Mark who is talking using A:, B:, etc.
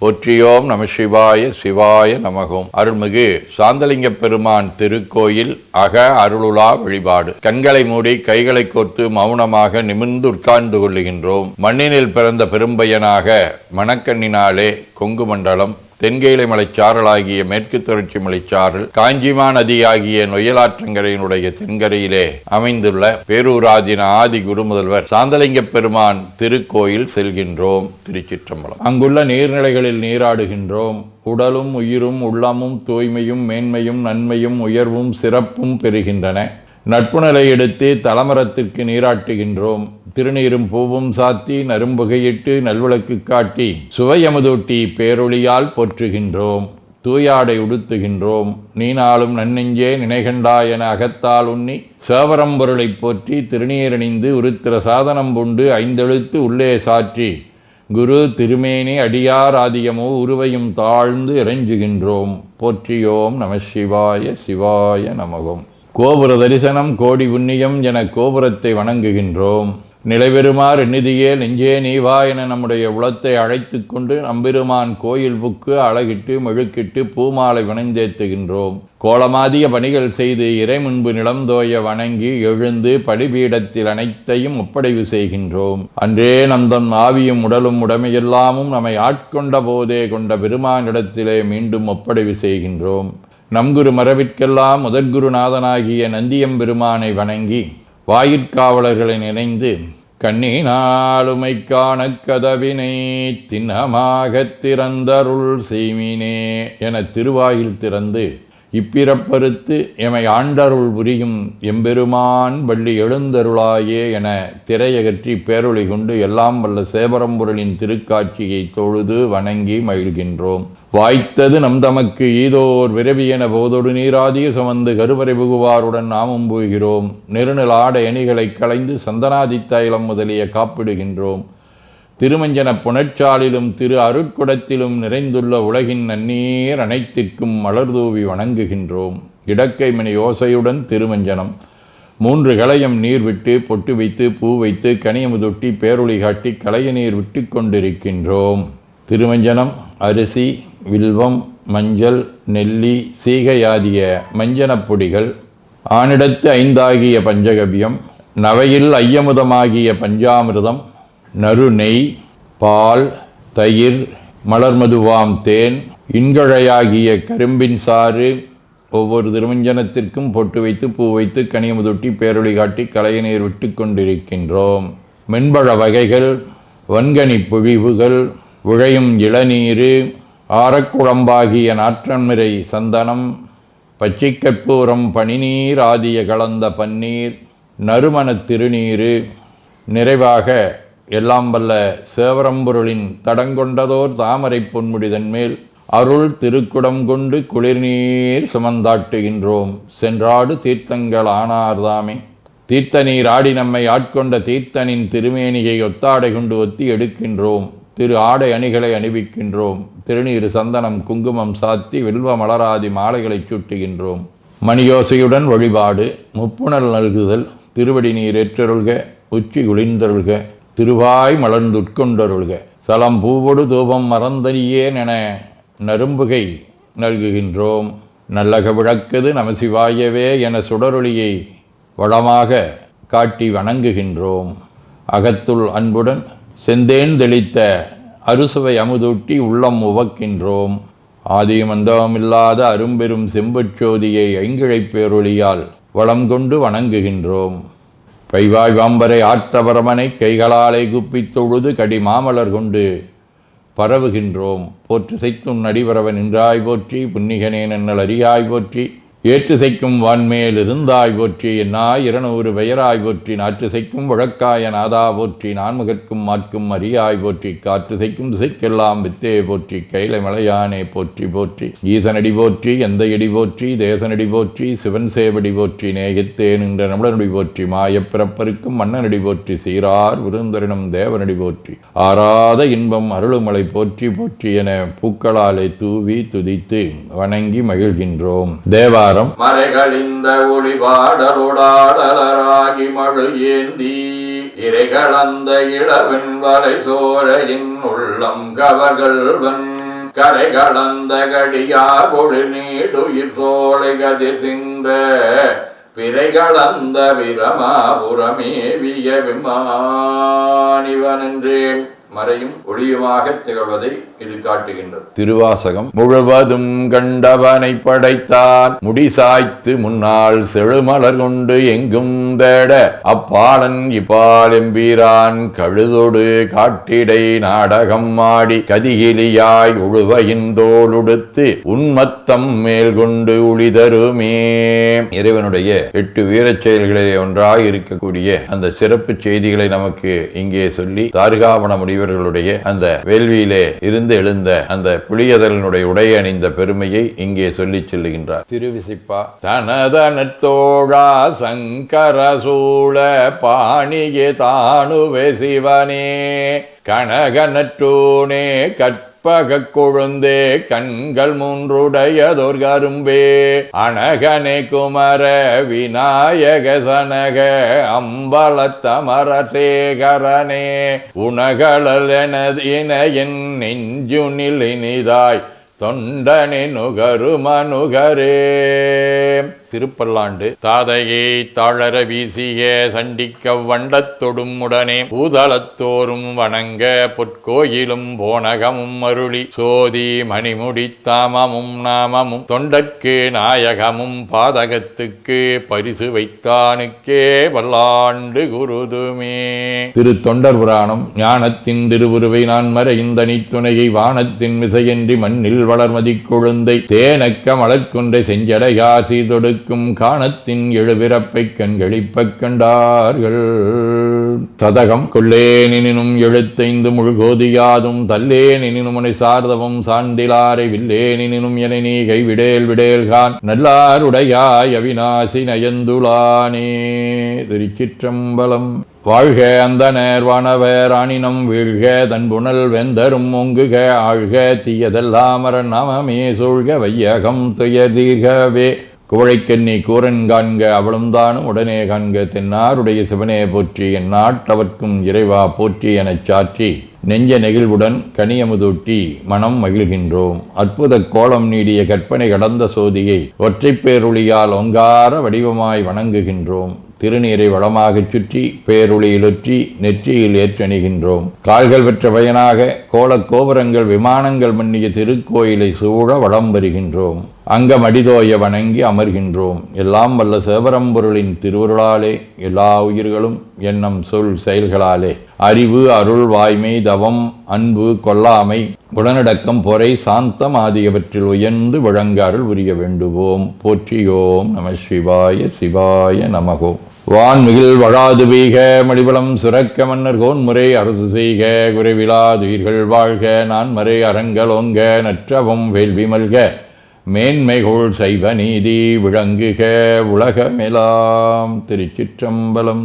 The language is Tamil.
A: போற்றியோம் நம சிவாய சிவாய நமகோம். அருள்மிகு சாந்தலிங்க பெருமான் திருக்கோயில் அக அருளுலா வழிபாடு. கண்களை மூடி கைகளை கோர்த்து மௌனமாக நிமிர்ந்து உட்கார்ந்து கொள்ளுகின்றோம். மண்ணினில் பிறந்த பெரும்பையனாக மணக்கண்ணினாலே கொங்கு மண்டலம், தென்கேலை மலைச்சாரலாகிய மேற்கு தொடர்ச்சி மலைச்சாரல், காஞ்சிமா நதியாகிய நொய்யலாற்றங்கரையினுடைய தென்கரையிலே அமைந்துள்ள பேரூராதீன ஆதி குரு முதல்வர் சாந்தலிங்க பெருமான் திருக்கோயில் செல்கின்றோம். திருச்சிற்றம்பலம். அங்குள்ள நீர்நிலைகளில் நீராடுகின்றோம். உடலும் உயிரும் உள்ளமும் தூய்மையும் மேன்மையும் நன்மையும் உயர்வும் சிறப்பும் பெறுகின்றன. நட்புநிலை எடுத்து தலமரத்திற்கு நீராட்டுகின்றோம். திருநீரும் பூவும் சாத்தி நரும்புகையிட்டு நல்விளக்கு காட்டி சுவையமுதூட்டி பேரொளியால் போற்றுகின்றோம். தூயாடை உடுத்துகின்றோம். நீனாலும் நன்னெஞ்சே நினைகண்டாய் என அகத்தால் உண்ணி சேவரம்பொருளை போற்றி திருநீரணிந்து உருத்திர சாதனம் பூண்டு ஐந்தெழுத்து உள்ளே சாற்றி குரு திருமேனி அடியார் ஆதியமோ உருவையும் தாழ்ந்து இறைஞ்சுகின்றோம். போற்றியோம் நம சிவாய சிவாய நமகோம். கோபுர தரிசனம் கோடி புண்ணியம் என கோபுரத்தை வணங்குகின்றோம். நிலைபெறுமாறு எண்ணிதியே நெஞ்சே நீவா என நம்முடைய உளத்தை அழைத்து கொண்டு நம்பெருமான் கோயில் புக்கு அழகிட்டு மெழுக்கிட்டு பூமாலை வணந்தேத்துகின்றோம். கோலமாதிய பணிகள் செய்து இறை முன்பு நிலந்தோய வணங்கி எழுந்து பலிபீடத்தில் அனைத்தையும் ஒப்படைவு செய்கின்றோம். அன்றே நந்தன் ஆவியும் உடலும் உடமையெல்லாமும் நம்மை ஆட்கொண்ட போதே கொண்ட பெருமானிடத்திலே மீண்டும் ஒப்படைவு செய்கின்றோம். நம்குரு மரபிற்கெல்லாம் முதற்குருநாதனாகிய நந்தியம்பெருமானை வணங்கி வாயிற்காவலர்களை நினைந்து கண்ணினாலுமை காண கதவினை திண்ணமாகத் திறந்தருள் செய்மினே என திருவாயில் திறந்து இப்பிறப்பறுத்து எமை ஆண்டருள் புரியும் எம்பெருமான் வள்ளி எழுந்தருளாயே என திரையகற்றி பேரொளி கொண்டு எல்லாம் வல்ல சேவரம்பொருளின் திருக்காட்சியை தொழுது வணங்கி மகிழ்கின்றோம். வாய்த்தது நம் தமக்கு ஈதோர் விரவியென போதொடு நீராதிய சுமந்து கருவறை புகுவாருடன் நாமும் போகிறோம். நெருநில ஆடை அணிகளை களைந்து சந்தனாதி தைலம் முதலிய காப்பிடுகின்றோம். திருமஞ்சன புனச்சாலிலும் திரு அருட்குடத்திலும் நிறைந்துள்ள உலகின் நன்னீர் அனைத்திற்கும் மலர்தூவி வணங்குகின்றோம். இடக்கை மணி ஓசையுடன் திருமஞ்சனம் 3 களையம் நீர் விட்டு பொட்டு வைத்து பூ வைத்து கனியமுதொட்டி பேரொளி காட்டி களைய நீர் விட்டு கொண்டிருக்கின்றோம். திருமஞ்சனம் அரிசி, வில்வம், மஞ்சள், நெல்லி, சீகையாதிய மஞ்சனப் பொடிகள், ஆனிடத்து 5 ஆகிய பஞ்சகவியம், நவையில் ஐயமுதமாகிய பஞ்சாமிர்தம், நறு நெய், பால், தயிர், மலர்மதுவாம் தேன், இன்கழையாகிய கரும்பின் சாறு, ஒவ்வொரு திருமஞ்சனத்திற்கும் பொட்டு வைத்து பூ வைத்து கனியமுதொட்டி பேரொளி காட்டி களைய நீர் விட்டு கொண்டிருக்கின்றோம். மென்பழ வகைகள், வன்கனி பொழிவுகள், உழையும் இளநீர், ஆரக்குழம்பாகிய நாற்றன்மிரை சந்தனம், பச்சைக்கற்பூரம், பனிநீர் ஆதிய கலந்த பன்னீர், நறுமணத் திருநீர், நிறைவாக எல்லாம் வல்ல சேவரம்பொருளின் தடங்கொண்டதோர் தாமரை பொன்முடிதன் மேல் அருள் திருக்குடம் கொண்டு குளிர்நீர் சுமந்தாட்டுகின்றோம். சென்றாடு தீர்த்தங்கள் ஆனார்தாமே. தீர்த்த நீர் ஆடி நம்மை ஆட்கொண்ட தீர்த்தனின் திருமேனியை ஒத்தாடை கொண்டு ஒத்தி எடுக்கின்றோம். திரு ஆடை அணிகளை அணிவிக்கின்றோம். திருநீர் சந்தனம் குங்குமம் சாத்தி வில்வ மலராதி மாலைகளை சூட்டுகின்றோம். மணியோசையுடன் வழிபாடு. முப்புணல் நல்குதல். திருவடி நீர் ஏற்றருள்க, உச்சி குளிர்ந்தருள்க, திருவாய் மலர்ந்துட்கொண்டருள்க, சலம் பூவொடு தூபம் மறந்தறியேன் என நரும்புகை நல்குகின்றோம். நல்லக விளக்குது நமசிவாயவே என சுடரொளியை வளமாக காட்டி வணங்குகின்றோம். அகத்துள் அன்புடன் செந்தேன் தெளித்த அறுசுவை அமுதூட்டி உள்ளம் உவக்கின்றோம். ஆதியும் அந்தமில்லாத அரும்பெரும் செம்புச்சோதியை ஐங்கிழைப் பேரொளியால் வளம் கொண்டு வணங்குகின்றோம். கைவாய் வாம்பரை ஆற்றவரமனை கைகளாலே குப்பித் தொழுது கடி மாமலர் கொண்டு பரவுகின்றோம். போற்று செய்த்தும் நடிபரவன் நின்றாய் போற்றி, புன்னிகனே நன்னல் அறியாய் போற்றி, ஏற்று செய்க்கும் வான்மேல் இருந்தாய் போற்றி, என்னாய் 200 பெயராய் போற்றி, நாற்று செய்க்கும் வழக்காய நாதா போற்றி, நான்முகற்கும் மாற்கும் அறியாய் போற்றி, காற்று செய்க்கும் திசைக்கெல்லாம் வித்தே போற்றி, கைலை மலையானே போற்றி போற்றி, ஈசனடி போற்றி, எந்த எடி போற்றி, தேசனடி போற்றி, சிவன் சேவடி போற்றி, நேயத்தே நின்ற நம்மளனடி போற்றி, மாயப்பிறப்பருக்கும் மன்னனடி போற்றி, சீரார் விருந்தரினும் தேவனடி போற்றி, ஆராத இன்பம் அருளுமலை போற்றி போற்றி என பூக்களாலே தூவி துதித்து வணங்கி மகிழ்கின்றோம். தேவா
B: மறைகளிந்த ஒளிபாடலுடாடலராகி மழு ஏந்தி இறைகளந்த இளவெண் வலை சோரையின் உள்ளம் கவர்கள்வன் கரை கடந்த கடியார் பொழு நீடுயிர் சோலை கதிர் சிந்த பிறை கலந்த பிரமாபுரமேவிய விமானிவன் என்றேன் மறையும் ஒளியுமாக திகழ்வதை இது காட்டுகின்றது.
A: திருவாசகம் முழுவதும் கண்டவனை படைத்தான் முடிசாய்த்து முன்னால் செழுமலர் கொண்டு எங்கும் தேட அப்பாலன் இப்பால் எம்பீரான் கழுதொடு காட்டிடை நாடகம் ஆடி கதிகிலியாய் உழுவையின் தோளுடுத்து உன்மத்தம் மேல் கொண்டு உளிதருமே. இறைவனுடைய 8 வீரச் செயல்களிலே ஒன்றாக இருக்கக்கூடிய அந்த சிறப்பு செய்திகளை நமக்கு இங்கே சொல்லி தார்காவண முனிவர்களுடைய அந்த வேள்வியிலே இருந்து எழுந்த அந்த புலியதலனுடைய உடை அணிந்த பெருமையை இங்கே சொல்லிச் செல்லுகின்றார். திருவிசிப்பா தனதனத்தோழா சங்கர சூழ பாணியே தானுவே சிவனே கனகனற்றோனே கற்பகக் கொழுந்தே கண்கள் 3 கரும்பே அனகனே குமர விநாயக சனக அம்பலத்தமர சேகரனே உனகளல் என் நெஞ்சுனில் இனிதாய் தொண்டனே நுகரு மனுகரே. திருப்பல்லாண்டு தாதையை தாழற வீசிய சண்டிக்க வண்டத்தொடும் உடனே பூதளத்தோறும் வணங்க பொற்கோயிலும் போனகமும் அருளி சோதி மணிமுடி தாமமும் நாமமும் தொண்டற்கு நாயகமும் பாதகத்துக்கு பரிசு வைத்தானுக்கே வல்லாண்டு குருதுமே. திரு தொண்டர் புராணம் ஞானத்தின் திருவுருவை நான் மறைந்த நீத்துணையை வானத்தின் மிசையின்றி மண்ணில் வளர்மதி கொழுந்தை தேனக்க மலர்கொன்றை செஞ்சடையாசி தொடுக்கும் காணத்தின் எழுபிறப்பை கண்களிப்பக் கண்டார்கள். சதகம் கொள்ளேனினும் 75 முழுகோதியாதும் தல்லேனினும் உனை சார்தவும் சார்ந்திலாரை வில்லேனினும் என நீ கைவிடேல் விடேல்கான் நல்லாருடையாய் அவிநாசி நயந்துளானே. திருச்சிற்றம்பலம். வாழ்க அந்தனர் வானவர் ஆணினம் வீழ்க தன்புணல் வெந்தரும் ஒங்குக ஆழ்க தீயதெல்லாமர நாமமே சூழ்க வையகம் துயதீர்கவே குவழைக்கண்ணி கூரன் காண்க அவளும் தானும் உடனே காண்க தென்னாருடைய சிவனே போற்றி என் நாட்டவர்க்கும் இறைவா போற்றி எனச் சாற்றி நெஞ்ச நெகிழ்வுடன் கனியமுதூட்டி மனம் மகிழ்கின்றோம். அற்புத கோலம் நீடிய கற்பனை கடந்த சோதியை ஒற்றைப் பேருளியால் ஒங்கார வடிவமாய் வணங்குகின்றோம். திருநீரை வளமாகச் சுற்றி பேருளியிலொற்றி நெற்றியில் ஏற்றணிகின்றோம். கால்கள் பெற்ற பயனாக கோலக் கோபுரங்கள் விமானங்கள் மன்னிய திருக்கோயிலை சூழ வளம் வருகின்றோம். அங்கமடிதோய வணங்கி அமர்கின்றோம். எல்லாம் வல்ல சிவபரம்பொருளின் திருவருளாலே எல்லா உயிர்களும் எண்ணம் சொல் செயல்களாலே அறிவு அருள் வாய்மை தவம் அன்பு கொல்லாமை உடனடக்கம் பொறை சாந்தம் ஆகியவற்றில் உயர்ந்து வழங்க அருள் புரிய வேண்டுவோம். போற்றியோம் நம சிவாய சிவாய நமகோம். வான்மிகில் வழாது வீக மடிவளம் சுரக்க மன்னர் கோன்முறை அரசு செய்க குறைவிலாதுயிர்கள் வாழ்க நான்மறை அறங்கலோங்க நற்றவம் வேள்வி மல்க மேன்மைகோள் சைவ நீதி விளங்குக உலகமெலாம். திருச்சிற்றம்பலம்.